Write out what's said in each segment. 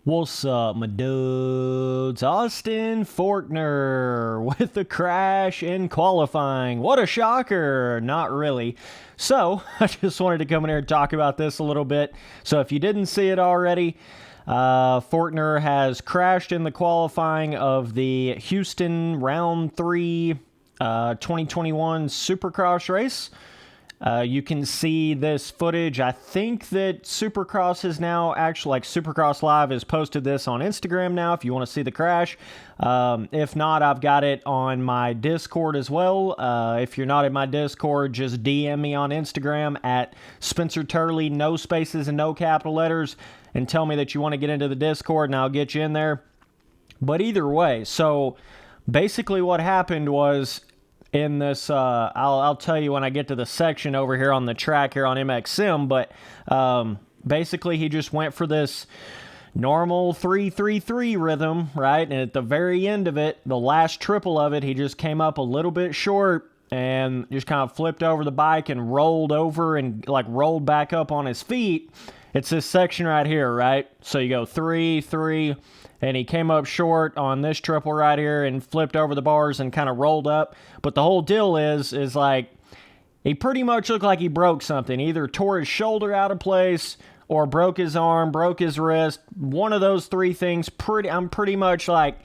What's up, my dudes? Austin Forkner with the crash in qualifying. What a shocker. Not really. So, I just wanted to come in here and talk about this a little bit. So, if you didn't see it already, Fortner has crashed in the qualifying of the Houston Round 3 2021 Supercross race. You can see this footage. I think that Supercross is now actually, like Supercross Live has posted this on Instagram now if you want to see the crash. If not, I've got it on my Discord as well. If you're not in my Discord, just DM me on Instagram at Spencer Turley, no spaces and no capital letters, and tell me that you want to get into the Discord and I'll get you in there. But either way, so basically what happened was in this, I'll tell you when I get to the section over here on the track here on MX Sim, but basically he just went for this normal 3-3-3 rhythm, right? And at the very end of it, the last triple of it, he just came up a little bit short and just kind of flipped over the bike and rolled over and like rolled back up on his feet. It's this section right here, right? So you go 3-3, and he came up short on this triple right here and flipped over the bars and kind of rolled up. But the whole deal is like he pretty much looked like he broke something. Either tore his shoulder out of place or broke his arm, broke his wrist. One of those three things. I'm pretty much like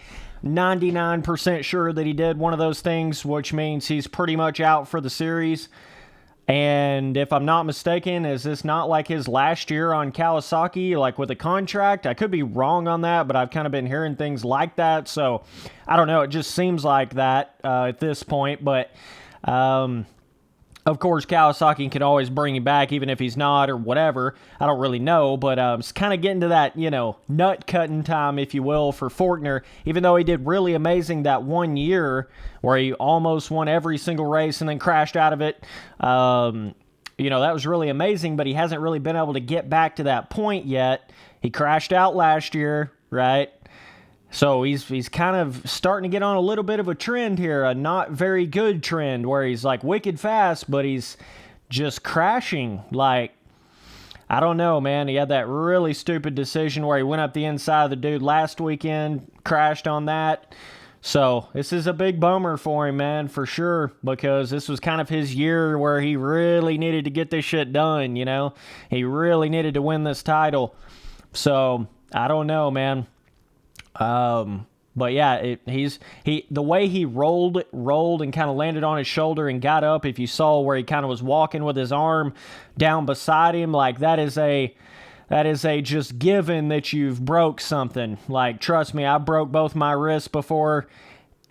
99% sure that he did one of those things, which means he's pretty much out for the series. And if I'm not mistaken, is this not like his last year on Kawasaki, like with a contract? I could be wrong on that, but I've kind of been hearing things like that. So I don't know. It just seems like that at this point. But of course, Kawasaki can always bring him back, even if he's not or whatever. I don't really know, but it's kind of getting to that, nut cutting time, if you will, for Forkner. Even though he did really amazing that 1 year where he almost won every single race and then crashed out of it. That was really amazing, but he hasn't really been able to get back to that point yet. He crashed out last year, right? So he's kind of starting to get on a little bit of a trend here, a not very good trend where he's like wicked fast, but he's just crashing. Like, I don't know, man. He had that really stupid decision where he went up the inside of the dude last weekend, crashed on that. So this is a big bummer for him, man, for sure, because this was kind of his year where he really needed to get this shit done, He really needed to win this title. So I don't know, man. But yeah, the way he rolled and kind of landed on his shoulder and got up, if you saw where he kind of was walking with his arm down beside him, like that is a just given that you've broke something. Like, trust me, I broke both my wrists before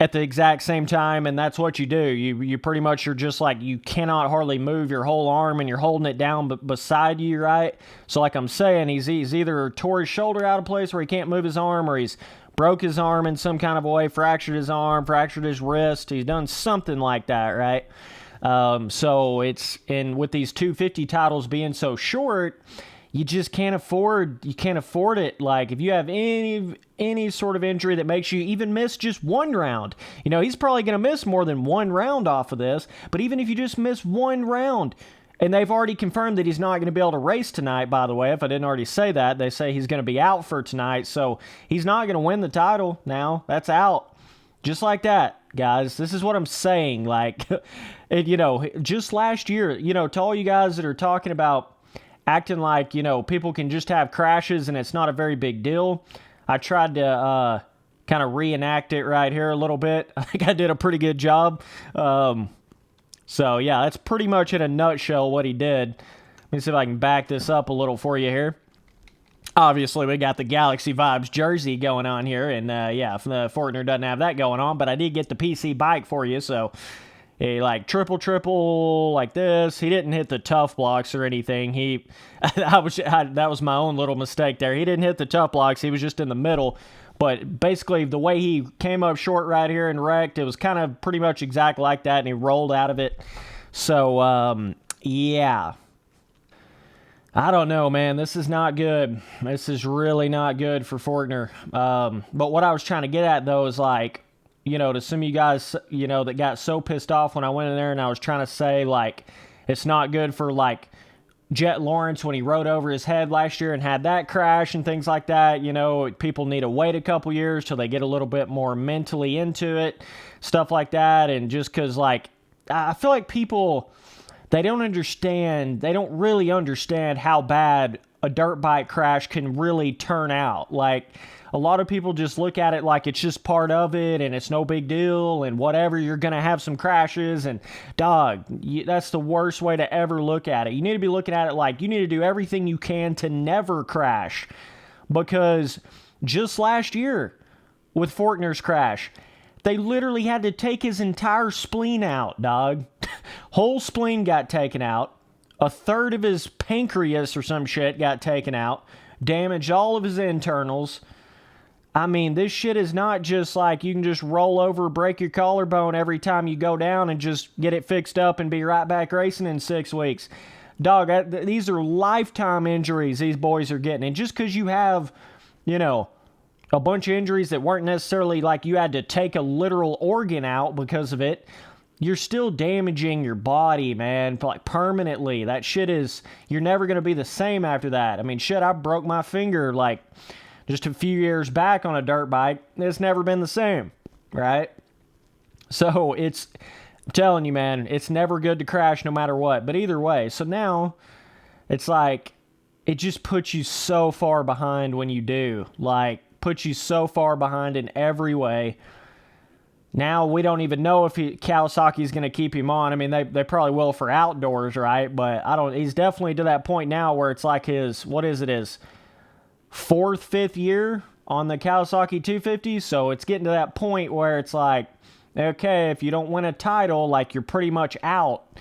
at the exact same time, and that's what you do. You pretty much are just like, you cannot hardly move your whole arm and you're holding it down beside you, right? So like I'm saying, he's either tore his shoulder out of place where he can't move his arm, or he's broke his arm in some kind of a way, fractured his arm, fractured his wrist. He's done something like that, right? So with these 250 titles being so short, you just can't afford it. Like, if you have any sort of injury that makes you even miss just one round, he's probably going to miss more than one round off of this, but even if you just miss one round, and they've already confirmed that he's not going to be able to race tonight, by the way, if I didn't already say that. They say he's going to be out for tonight, so he's not going to win the title now. That's out. Just like that, guys. This is what I'm saying. Like, just last year, to all you guys that are talking about acting like, people can just have crashes and it's not a very big deal. I tried to kind of reenact it right here a little bit. I think I did a pretty good job. So, yeah, that's pretty much in a nutshell what he did. Let me see if I can back this up a little for you here. Obviously, we got the Galaxy Vibes jersey going on here, and, the Fortner doesn't have that going on, but I did get the PC bike for you, so he, like, triple, like this. He didn't hit the tough blocks or anything. That was my own little mistake there. He didn't hit the tough blocks. He was just in the middle. But basically, the way he came up short right here and wrecked, it was kind of pretty much exactly like that, and he rolled out of it. So, yeah. I don't know, man. This is not good. This is really not good for Fortner. But what I was trying to get at, though, is like, to some of you guys, that got so pissed off when I went in there and I was trying to say, like, it's not good for, like, Jet Lawrence when he rode over his head last year and had that crash and things like that. You know, people need to wait a couple years till they get a little bit more mentally into it, stuff like that. And just because, like, I feel like people, they don't really understand how bad a dirt bike crash can really turn out. Like, a lot of people just look at it like it's just part of it and it's no big deal and whatever, you're going to have some crashes. And dog, that's the worst way to ever look at it. You need to be looking at it like you need to do everything you can to never crash. Because just last year with Forkner's crash, they literally had to take his entire spleen out, dog. Whole spleen got taken out. A third of his pancreas or some shit got taken out. Damaged all of his internals. I mean, this shit is not just like you can just roll over, break your collarbone every time you go down and just get it fixed up and be right back racing in 6 weeks. Dog, these are lifetime injuries these boys are getting. And just because you have, you know, a bunch of injuries that weren't necessarily like you had to take a literal organ out because of it, you're still damaging your body, man, like permanently. That shit is, you're never going to be the same after that. I mean, shit, I broke my finger like just a few years back on a dirt bike. It's never been the same, right? So I'm telling you, man, it's never good to crash no matter what. But either way, so now it's like, it just puts you so far behind when you do. Like, puts you so far behind in every way. Now we don't even know if Kawasaki's going to keep him on. I mean, they probably will for outdoors, right? But he's definitely to that point now where it's like his 4th, 5th year on the Kawasaki 250. So it's getting to that point where it's like, okay, if you don't win a title, like, you're pretty much out.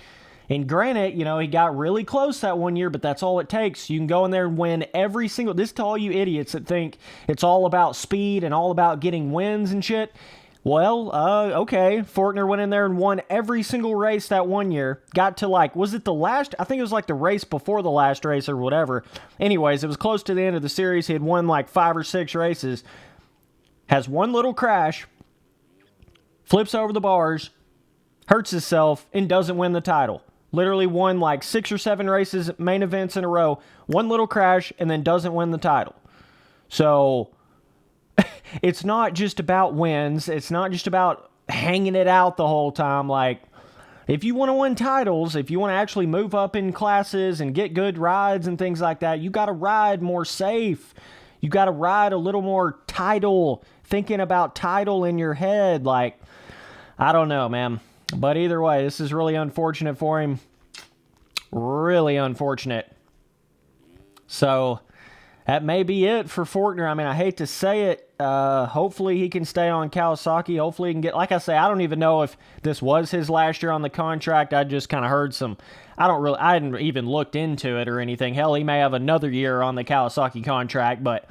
And granted, you know, he got really close that one year, but that's all it takes. You can go in there and win every single, this to all you idiots that think it's all about speed and all about getting wins and shit. Well, okay, Fortner went in there and won every single race that one year. Got to, like, was it the last? I think it was like the race before the last race or whatever. Anyways, it was close to the end of the series. He had won like 5 or 6 races. Has one little crash, flips over the bars, hurts himself, and doesn't win the title. Literally won like 6 or 7 races, main events in a row, one little crash, and then doesn't win the title. So it's not just about wins. It's not just about hanging it out the whole time. Like, if you want to win titles, if you want to actually move up in classes and get good rides and things like that, you got to ride more safe. You got to ride a little more title, thinking about title in your head. Like, I don't know, man. But either way, this is really unfortunate for him. Really unfortunate. So that may be it for Fortner. I mean, I hate to say it. Hopefully he can stay on Kawasaki. Hopefully he can get, like I say, I don't even know if this was his last year on the contract. I just kind of heard some, I hadn't even looked into it or anything. Hell, he may have another year on the Kawasaki contract, but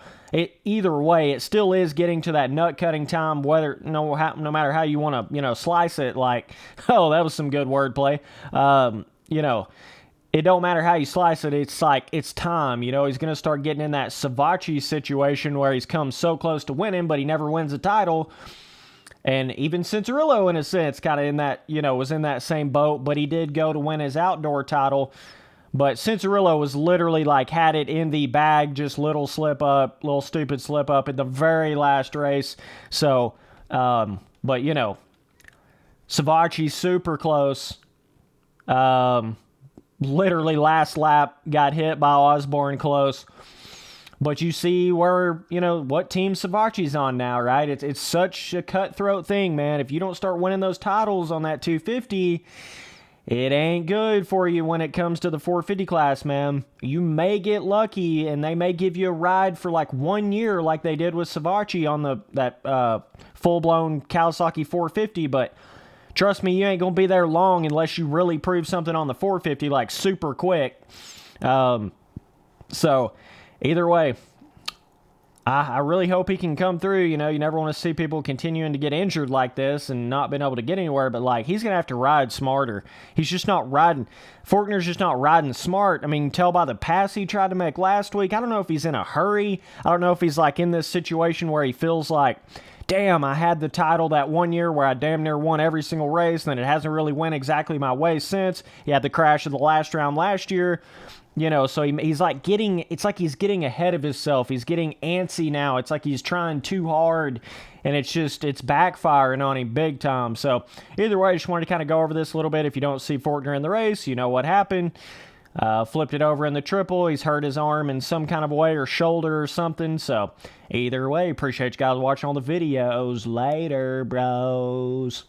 either way, it still is getting to that nut cutting time, whether, no matter how you want to, slice it. Like, oh, that was some good wordplay. It don't matter how you slice it. It's like, it's time. He's going to start getting in that Savachi situation where he's come so close to winning, but he never wins a title. And even Cincerillo, in a sense, kind of in that, was in that same boat, but he did go to win his outdoor title. But Cincerillo was literally like, had it in the bag, just little stupid slip up in the very last race. So, but Savachi's super close. Literally last lap got hit by Osborne close. But you see where, what team Savachi's on now, right? It's such a cutthroat thing, man. If you don't start winning those titles on that 250, it ain't good for you when it comes to the 450 class, man. You may get lucky, and they may give you a ride for like 1 year like they did with Savachi on that full-blown Kawasaki 450, but trust me, you ain't going to be there long unless you really prove something on the 450, like, super quick. So, either way, I really hope he can come through. You never want to see people continuing to get injured like this and not being able to get anywhere, but, like, he's going to have to ride smarter. He's just not riding. Forkner's just not riding smart. I mean, tell by the pass he tried to make last week. I don't know if he's in a hurry. I don't know if he's, like, in this situation where he feels like damn, I had the title that one year where I damn near won every single race, and then it hasn't really went exactly my way since. He had the crash of the last round last year. You know, so he's like it's like he's getting ahead of himself. He's getting antsy now. It's like he's trying too hard, and it's backfiring on him big time. So either way, I just wanted to kind of go over this a little bit. If you don't see Fortner in the race, you know what happened. Flipped it over in the triple. He's hurt his arm in some kind of way, or shoulder or something. So either way, appreciate you guys watching all the videos. Later, bros.